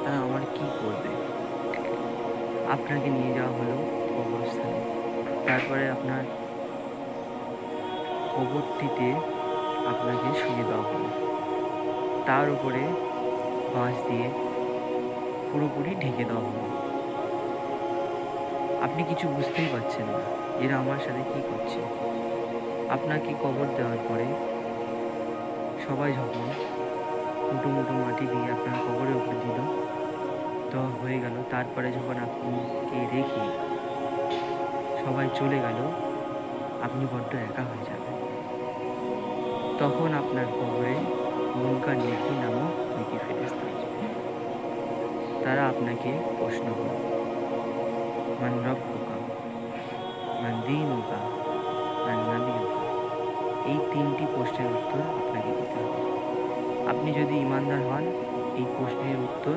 তারা আমার কি করবে? আপনাকে নিয়ে যাওয়া হলো কবরস্থানে। তারপরে আপনার কবরটিতে আপনাকে শুইয়ে দেওয়া হলো। তার উপরে বাঁশ দিয়ে পুরোপুরি ঢেকে দেওয়া হলো। আপনি কিছু বুঝতেই পারছেন না, এরা আমার সাথে কি করছে। আপনাকে কবর দেওয়ার পরে সবাই যখন মুঠো, মুঠো মাটি দিয়ে আপনার কবরের উপরে দিল, দেওয়া হয়ে গেল। তারপরে যখন আপনিকে রেখে সবাই চলে গেল, আপনি বড্ড একা হয়ে যাবেন। তখন আপনার কবরে মুনকার নেকির নামক ২ টি ফেরেশতা আসবে। তারা আপনাকে প্রশ্ন করবে, মান রব্বুকা, মান দীনুকা, মান নাবিয়ুকা। এই ৩টি প্রশ্নের উত্তর আপনাকে দিতে হবে। আপনি যদি ঈমানদার হন, এই প্রশ্নের উত্তর